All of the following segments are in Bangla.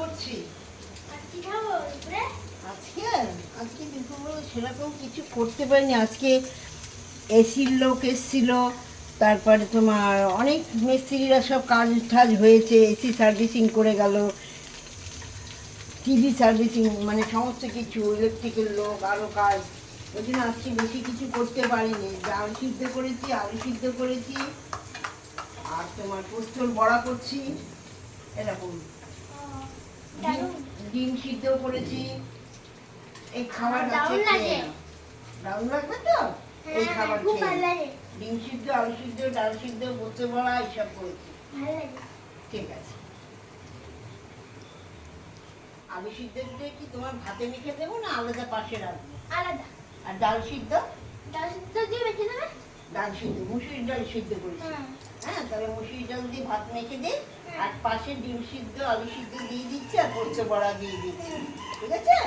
করছি। আজকে আজকে দুপুরবেলা সেরকম কিছু করতে পারিনি। আজকে এসির লোক এসেছিল, তারপরে তোমার অনেক মিস্ত্রিরা সব কাজ টাজ হয়েছে, এসি সার্ভিসিং করে গেল, টিভি সার্ভিসিং, মানে সমস্ত কিছু ইলেকট্রিক্যাল লোক আরও কাজ। ওই জন্য আজকে বেশি কিছু করতে পারিনি। ডাল সিদ্ধ করেছি, আলু সিদ্ধ করেছি, আর তোমার পোস্তর বড়া করছি, এরকম ডিম সিদ্ধ করেছি। এই খাবার দারুণ লাগবে তো, এই খাবার ডিম সিদ্ধ, আলু সিদ্ধ, ডাল সিদ্ধ, পোস্তর বড়া এইসব করেছি। ঠিক আছে। আলু সিদ্ধ দিয়ে কি তোমার ভাতে মেখে দেবো না আলাদা পাশে রাখবো? আলাদা। আর ডাল সিদ্ধ? ডাল সিদ্ধ দিয়ে মেখে দেবে। ডাল সিদ্ধ, মুসুরির ডাল সিদ্ধ করেছি। হ্যাঁ, তাহলে মুসুরির ডাল দিয়ে ভাত মেখে দিই, আর পাশে ডিম সিদ্ধ, আলু সিদ্ধ দিয়ে দিচ্ছি, আর পোস্ত বড়া দিয়ে দিচ্ছি। ঠিক আছে?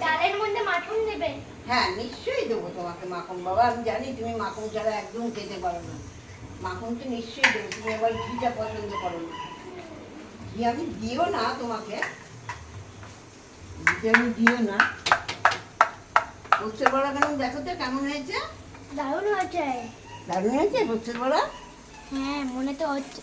ডালের মধ্যে মাখন দেবে? হ্যাঁ, নিশ্চয়ই দেবো তোমাকে মাখন। বাবা, আমি জানি তুমি মাখন ছাড়া একদম খেতে পারো না। মাখন তো নিশ্চয়ই দেবো। তুমি আবার ঘিটা পছন্দ করো না। ঘি আমি দিও না তোমাকে, ঘিটা আমি দিও না। পোস্তের বড়া কেমন দেখো তো, কেমন হয়েছে? দারুণ হয়েছে। দারুণ হয়েছে পোস্তের বড়া? হ্যাঁ, মনে তো হচ্ছে।